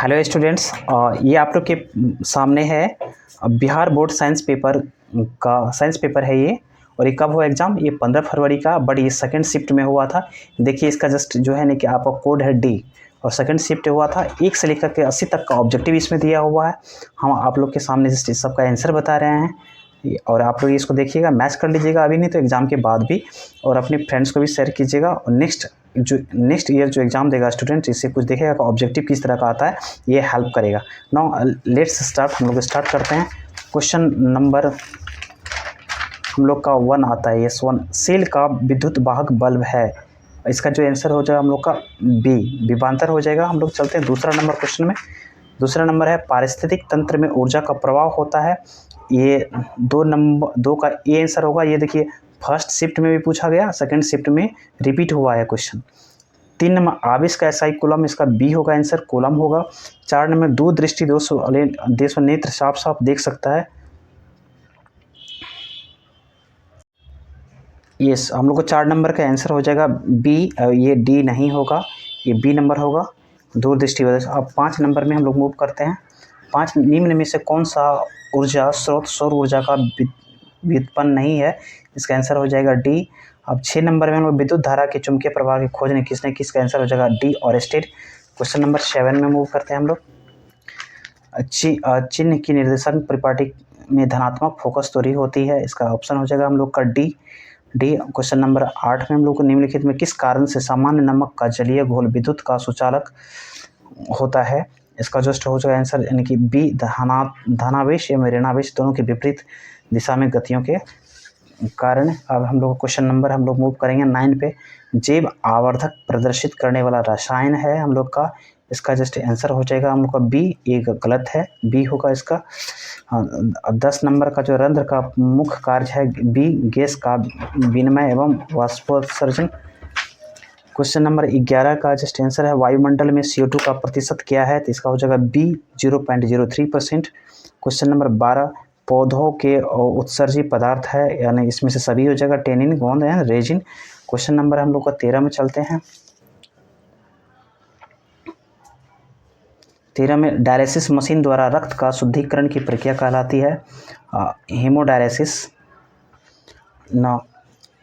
Hello students, ये आप लोग के सामने है बिहार बोर्ड साइंस पेपर है ये। और ये कब हुआ एग्ज़ाम? ये 15 फरवरी का, बट ये सेकंड शिफ्ट में हुआ था। देखिए इसका जस्ट जो है ना कि आपका कोड है डी, और सेकंड शिफ्ट हुआ था। 1 से लेकर के 80 तक का ऑब्जेक्टिव इसमें दिया हुआ है। हम आप लोग के सामने जस्ट इस सब का आंसर बता रहे हैं, और आप लोग इसको देखिएगा, मैच कर लीजिएगा अभी नहीं तो एग्ज़ाम के बाद भी, और अपने फ्रेंड्स को भी शेयर कीजिएगा। और नेक्स्ट ईयर जो एग्ज़ाम देगा स्टूडेंट, इससे कुछ देखेगा कि ऑब्जेक्टिव किस तरह का आता है, ये हेल्प करेगा। Now let's start. हम लोग स्टार्ट करते हैं। क्वेश्चन नंबर हम लोग का 1 आता है, यस 1। सेल का विद्युत वाहक बल्ब है, इसका जो आंसर हो जाएगा हम लोग का बी, विभवांतर हो जाएगा। हम लोग चलते हैं दूसरा नंबर क्वेश्चन में। दूसरा नंबर है पारिस्थितिक तंत्र में ऊर्जा का प्रवाह होता है। ये 2 का ए आंसर होगा। ये देखिए फर्स्ट शिफ्ट में भी पूछा गया, सेकंड शिफ्ट में रिपीट हुआ है क्वेश्चन। 3 नंबर आविष का एसआई कूलम, इसका बी होगा आंसर, कूलम होगा। 4 नंबर दूर दृष्टि दोष नेत्र साफ साफ देख सकता है। यस, हम लोग को 4 नंबर का आंसर हो जाएगा बी। ये डी नहीं होगा, ये बी नंबर होगा, दूर दृष्टि वजह से। अब 5 नंबर में हम लोग मूव करते हैं। 5 निम्न में से कौन सा ऊर्जा स्रोत सौर ऊर्जा का व्युत्पन्न नहीं है? इसका आंसर हो जाएगा डी। अब 6 नंबर में हम लोग विद्युत धारा के चुंबकीय प्रवाह की खोज ने किसने की? इसका आंसर हो जाएगा डी, ऑरेस्टेड। क्वेश्चन नंबर 7 में मूव करते हैं हम लोग। चिन्ह की निर्देशांक परिपाटी में धनात्मक फोकस दूरी होती है, इसका ऑप्शन हो जाएगा हम लोग का डी। क्वेश्चन नंबर 8 में हम लोग को निम्नलिखित में किस कारण से सामान्य नमक का जलीय घोल विद्युत का सुचालक होता है? इसका जस्ट हो जाएगा आंसर यानी कि बी, धनावेश या ऋणावेश दोनों के विपरीत दिशा में गतियों के कारण। अब हम लोग क्वेश्चन नंबर हम लोग मूव करेंगे 9 पे। जैव आवर्धक प्रदर्शित करने वाला रसायन है हम लोग का, इसका जस्ट आंसर हो जाएगा हम लोग का बी। एक गलत है, बी होगा इसका। 10 नंबर का जो रंध्र का मुख्य कार्य है बी, गैस का विनिमय एवं वाष्पोत्सर्जन। क्वेश्चन नंबर 11 का जस्ट आंसर है वायुमंडल में CO2 का प्रतिशत क्या है? तो इसका हो जाएगा बी, 0.03%। क्वेश्चन नंबर 12 पौधों के उत्सर्जी पदार्थ है, यानी इसमें से सभी हो जाएगा, टेनिन, गोंद एंड रेजिन। क्वेश्चन नंबर हम लोग का 13 में चलते हैं। 13 में डायलिसिस मशीन द्वारा रक्त का शुद्धिकरण की प्रक्रिया कहलाती है हेमोडायलिसिस।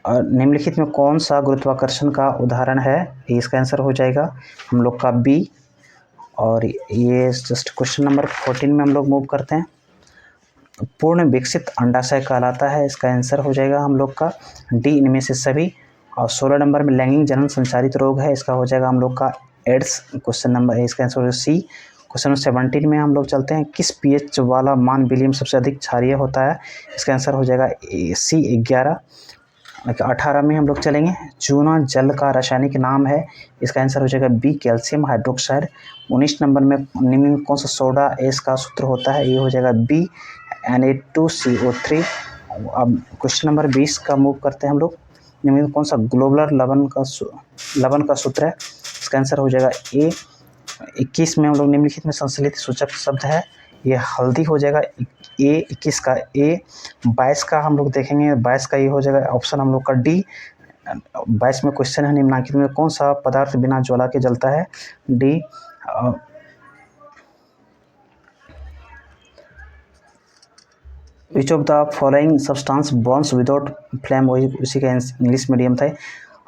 निम्नलिखित में कौन सा गुरुत्वाकर्षण का उदाहरण है? इसका आंसर हो जाएगा हम लोग का बी। और ये जस्ट क्वेश्चन नंबर 14 में हम लोग मूव करते हैं। पूर्ण विकसित अंडाशय कहलाता है, इसका आंसर हो जाएगा हम लोग का डी, इनमें से सभी। और 16 नंबर में लैंगिक जनन संचारित रोग है, इसका हो जाएगा हम लोग का एड्स। क्वेश्चन नंबर इसका आंसर हो सी। क्वेश्चन नंबर 17 में हम लोग चलते हैं। किस पीएच वाला मान विलियम सबसे अधिक क्षारीय होता है? इसका आंसर हो जाएगा सी, 11। 18 में हम लोग चलेंगे। चूना जल का रासायनिक नाम है, इसका आंसर हो जाएगा बी, कैल्शियम हाइड्रोक्साइड। 19 नंबर में निम्न में कौन सा सोडा एस का सूत्र होता है? ये हो जाएगा बी, Na2CO3। अब क्वेश्चन नंबर 20 का मूव करते हैं हम लोग। निम्न में कौन सा ग्लोबुलर लवण का सूत्र है? इसका आंसर हो जाएगा ए। 21 में हम लोग निम्नलिखित में संश्लेषित सूचक शब्द है, ये हल्दी हो जाएगा ए, 21 का ए। 22 का हम लोग देखेंगे, 22 का ये हो जाएगा ऑप्शन हम लोग का डी। 22 में क्वेश्चन है निम्नलिखित में कौन सा पदार्थ बिना ज्वाला के जलता है? D. Which of the following substance Burns without flame, वही उसी का इंग्लिश मीडियम था।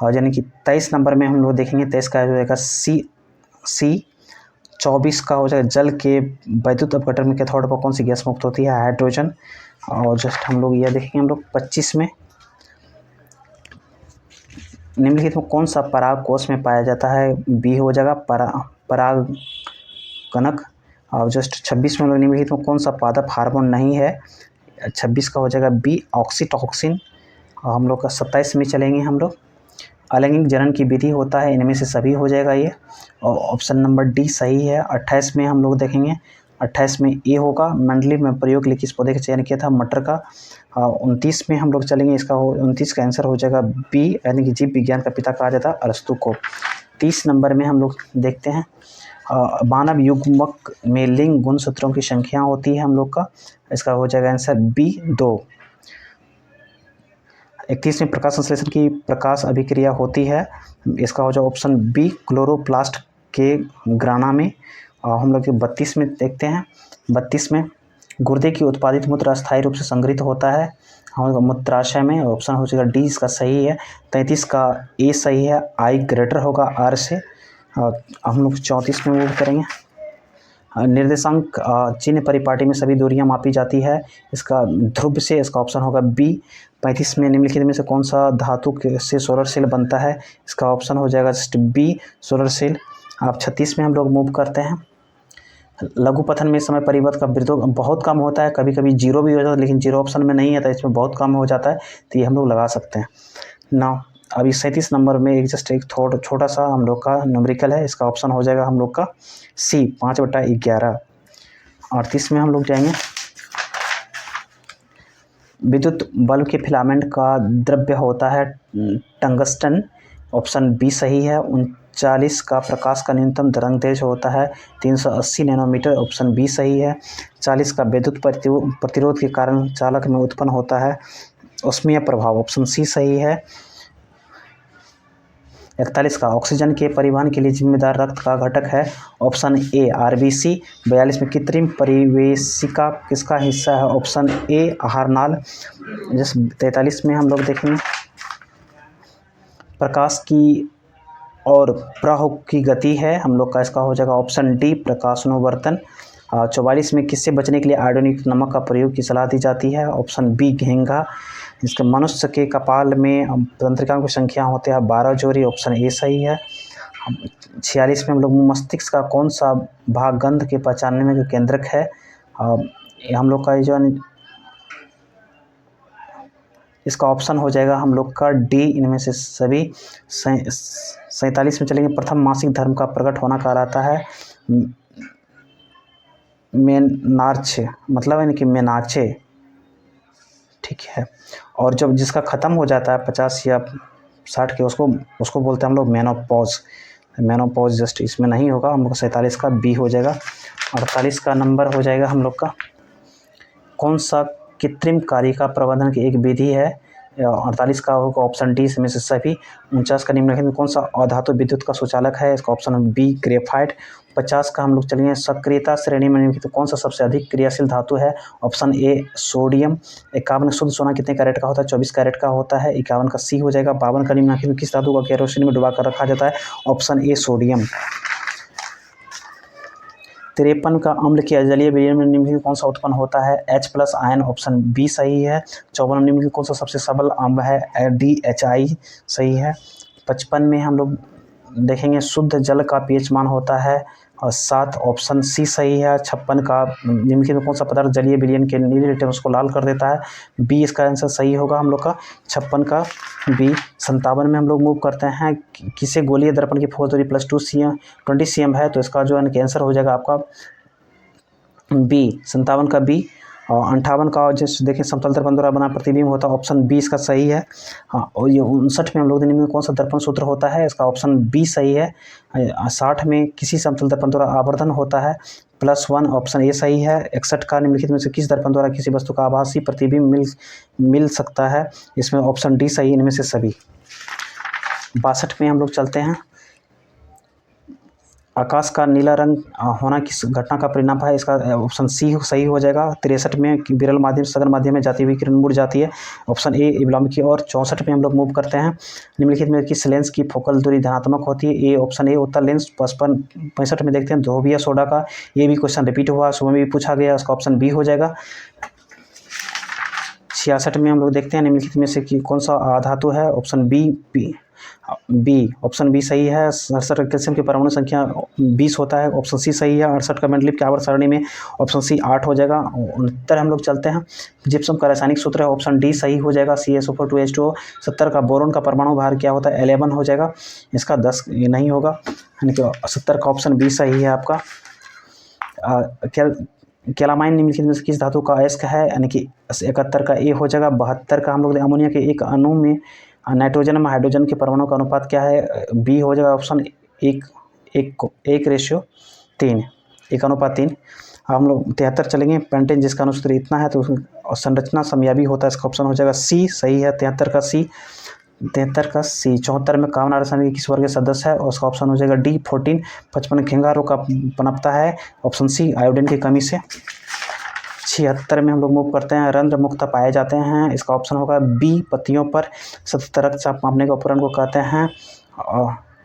और यानी कि 23 नंबर में हम लोग देखेंगे, 23 का हो जाएगा सी। 24 का हो जाएगा जल के वैद्युत अपघटन में कैथोड पर कौन सी गैस मुक्त होती है? हाइड्रोजन। और जस्ट हम लोग यह देखेंगे हम लोग 25 में निम्नलिखित में कौन सा पराग कोष में पाया जाता है? बी हो जाएगा पराग कनक। और जस्ट 26 में लोग निम्नलिखित में कौन सा पादप हार्मोन नहीं है? 26 का हो जाएगा बी, ऑक्सीटोसिन। और हम लोग का 27 में चलेंगे हम लोग। अलैंगिक जनन की विधि होता है, इनमें से सभी हो जाएगा ये, और ऑप्शन नंबर डी सही है। 28 में हम लोग देखेंगे, 28 में ए होगा, मंडली में प्रयोग लिए किस पौधे का चयन किया था? मटर का। 29 में हम लोग चलेंगे, इसका 29 का आंसर हो जाएगा बी, यानी कि जीव विज्ञान का पिता कहा जाता है अरस्तु को। 30 नंबर में हम लोग देखते हैं मानव युग्मक में लिंग गुणसूत्रों की संख्या होती है हम लोग का, इसका हो जाएगा आंसर बी, 2। 31 में प्रकाश संश्लेषण की प्रकाश अभिक्रिया होती है, इसका हो जाएगा ऑप्शन बी, क्लोरोप्लास्ट के ग्राना में। हम लोग 32 में देखते हैं। 32 में गुर्दे की उत्पादित मूत्र अस्थायी रूप से संग्रहित होता है हम लोग मूत्राशय में। ऑप्शन हो जाएगा डी इसका सही है। 33 का ए सही है, आई ग्रेटर होगा आर से। हम लोग 34 में मूव करेंगे। निर्देशांक चिन्ह परिपाटी में सभी दूरियां मापी जाती है, इसका ध्रुव से। इसका ऑप्शन होगा बी। 35 में निम्नलिखित में से कौन सा धातु से सोलर सेल बनता है, इसका ऑप्शन हो जाएगा जस्ट बी सोलर सेल। अब 36 में हम लोग मूव करते हैं। लघु पथन में समय परिवर्तन का वृद्धि बहुत कम होता है, कभी कभी जीरो भी हो जाता है, लेकिन जीरो ऑप्शन में नहीं है तो इसमें बहुत कम हो जाता है, तो ये हम लोग लगा सकते हैं ना। अभी 37 नंबर में एक थोड़ा छोटा सा हम लोग का न्यूमेरिकल है, इसका ऑप्शन हो जाएगा हम लोग का सी 5/11। 38 में हम लोग जाएंगे। विद्युत बल्ब के फिलामेंट का द्रव्य होता है टंगस्टन, ऑप्शन बी सही है। 39 का प्रकाश का न्यूनतम तरंगदैर्घ्य होता है 380 नैनोमीटर, ऑप्शन बी सही है। 40 का विद्युत प्रतिरोध के कारण चालक में उत्पन्न होता है ऊष्मीय प्रभाव, ऑप्शन सी सही है। 41 का ऑक्सीजन के परिवहन के लिए जिम्मेदार रक्त का घटक है, ऑप्शन ए आरबीसी। 42 में कृत्रिम परिवेशिका किसका हिस्सा है, ऑप्शन ए आहारनाल। जैसे 43 में हम लोग देखेंगे प्रकाश की और प्रवाह की गति है हम लोग का, इसका हो जाएगा ऑप्शन डी प्रकाशनुवर्तन। 44 में किससे बचने के लिए आयोडीन नमक का प्रयोग की सलाह दी जाती है, ऑप्शन बी घेंघा। इसके मनुष्य के कपाल में तंत्रिकाओं की संख्या होते हैं 12 जोड़ी, ऑप्शन ए सही है। 46 में हम लोग मस्तिष्क का कौन सा भाग गंध के पहचानने में केंद्रक है, हम लोग का जो इसका ऑप्शन हो जाएगा हम लोग का डी इनमें से सभी। 47 में चलेंगे। प्रथम मासिक धर्म का प्रकट होना कहलाता है मेनार्चे, मतलब यानी कि मेनाचे, ठीक है। और जब जिसका ख़त्म हो जाता है 50 या 60 के उसको बोलते हैं हम लोग मेनोपॉज। मेनोपॉज जस्ट इसमें नहीं होगा, हम लोग 47 का बी हो जाएगा। 48 का नंबर हो जाएगा हम लोग का कौन सा कृत्रिम कारिका प्रबंधन की एक विधि है, 48 का होगा ऑप्शन डी इसमें से सभी। 49 का निम्नलिखित में कौन सा अधातु विद्युत का सुचालक है, इसका ऑप्शन बी ग्रेफाइट। 50 का हम लोग चलेंगे सक्रियता श्रेणी में निम्नलिखित कौन सा सबसे अधिक क्रियाशील धातु है, ऑप्शन ए सोडियम। 51 शुद्ध सोना कितने कैरेट का होता है, 24 कैरेट का होता है, 51 का सी हो जाएगा। 52 का निम्नलिखित में किस धातु को केरोसिन में डुबा कर रखा जाता है, ऑप्शन ए सोडियम। 53 का अम्ल के जलीय विलयन में निम्नलिखित कौन सा उत्पन्न होता है, H+ आयन, ऑप्शन बी सही है। 54 निम्नलिखित कौन सा सबसे सबल अम्ल है, DHI सही है। 55 में हम लोग देखेंगे शुद्ध जल का pH मान होता है और 7, ऑप्शन सी सही है। 56 का निम्नलिखित में कौन सा पदार्थ जलीय विलयन के नीले रेटिनस को लाल कर देता है, बी इसका आंसर सही होगा हम लोग का 56 का बी। 57 में हम लोग मूव करते हैं किसे गोलीय दर्पण की फोकस दूरी +20 cm है, तो इसका जो है आंसर हो जाएगा आपका बी 57 का बी। और 58 का जैसे देखिए समतल दर्पण द्वारा बना प्रतिबिंब होता है, ऑप्शन बी इसका सही है। हाँ, और ये 59 में हम लोग में कौन सा दर्पण सूत्र होता है, इसका ऑप्शन बी सही है। 60 में किसी समतल दर्पण द्वारा आवर्धन होता है +1, ऑप्शन ए सही है। 61 का निम्नलिखित में से किस दर्पण द्वारा किसी वस्तु का आभासी प्रतिबिंब मिल सकता है, इसमें ऑप्शन डी सही इनमें से सभी। 62 में हम लोग चलते हैं आकाश का नीला रंग होना किस घटना का परिणाम है, इसका ऑप्शन सी सही हो जाएगा। 63 में विरल माध्यम सघन माध्यम में जाती हुई किरण मुड़ जाती है, ऑप्शन ए विलंब की ओर। 64 में हम लोग मूव करते हैं निम्नलिखित में किस लेंस की फोकल दूरी धनात्मक होती है, ए ऑप्शन ए उत्तल लेंस। 65 में देखते हैं ध्रुवीय सोडा का, ये भी क्वेश्चन रिपीट हुआ, सुबह में भी पूछा गया, इसका ऑप्शन बी हो जाएगा। 66 में हम लोग देखते हैं निम्नलिखित में से कि कौन सा धातु है, ऑप्शन बी ऑप्शन बी सही है। 67 कैल्शियम की परमाणु संख्या 20 होता है, ऑप्शन सी सही है। 68 का मेंडलीव की आवर्त सारणी में ऑप्शन सी 8 हो जाएगा। 69 हम लोग चलते हैं जिप्सम का रासायनिक सूत्र है, ऑप्शन डी सही हो जाएगा CaSO4 2H2O। 70 का बोरोन का परमाणु भार क्या होता है, 11 हो जाएगा, इसका 10 नहीं होगा, यानी कि 70 का ऑप्शन बी सही है आपका। कैलामाइन निम्नलिखित में से किस धातु का अयस्क है, यानी कि 71 का ए हो जाएगा। 72 का हम लोग अमोनिया के एक अणु में नाइट्रोजन में हाइड्रोजन के परमाणु का अनुपात क्या है, बी हो जाएगा ऑप्शन 1:3 1:3। हम लोग 73 चलेंगे पेंटेन जिसका अनुसूत्र इतना है तो संरचना समयाबी होता है, इसका ऑप्शन हो जाएगा सी सही है 73 का सी। 73 का सी। 74 में कामना रासायनिक के किस वर्ग के सदस्य है, और उसका ऑप्शन हो जाएगा डी 14। 55 घेंगा रोग का पनपता है, ऑप्शन सी आयोडीन की कमी से। 76 में हम लोग मूव करते हैं, रंध्र मुक्त पाए जाते हैं, इसका ऑप्शन होगा बी पत्तियों पर। 77 रक्तचाप मापने के उपकरण को कहते हैं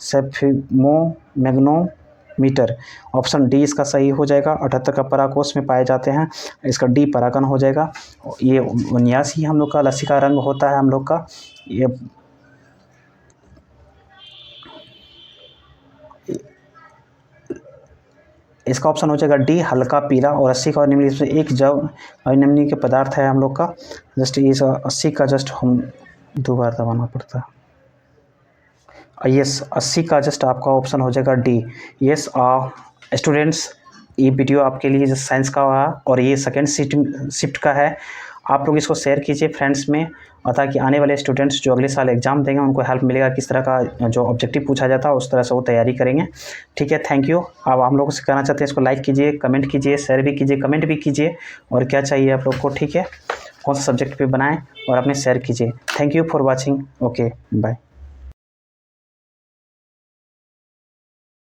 सेफिमोमैग्नोमीटर, ऑप्शन डी इसका सही हो जाएगा। 78 का पराकोष में पाए जाते हैं, इसका डी परागन हो जाएगा। ये 79 हम लोग का लसिका रंग होता है हम लोग का, ये इसका ऑप्शन हो जाएगा डी हल्का पीला। और 80 का निम्नलिखित में एक जव निम्नलिखित के पदार्थ है हम लोग का, जस्ट इस 80 का जस्ट हम 2 बार दबाना पड़ता है। यस 80 का जस्ट आपका ऑप्शन हो जाएगा डी। यस स्टूडेंट्स, ये वीडियो आपके लिए जो साइंस का हुआ और ये सेकेंड शिफ्ट का है, आप लोग इसको शेयर कीजिए फ्रेंड्स में, और ताकि आने वाले स्टूडेंट्स जो अगले साल एग्जाम देंगे उनको हेल्प मिलेगा, किस तरह का जो ऑब्जेक्टिव पूछा जाता है उस तरह से वो तैयारी करेंगे। ठीक है, थैंक यू। अब हम लोग से कहना चाहते हैं इसको लाइक कीजिए, कमेंट कीजिए, शेयर भी कीजिए, कमेंट भी कीजिए, और क्या चाहिए आप लोग को, ठीक है, कौन सा सब्जेक्ट पे बनाएं, और अपने शेयर कीजिए। Thank you for watching. Okay bye.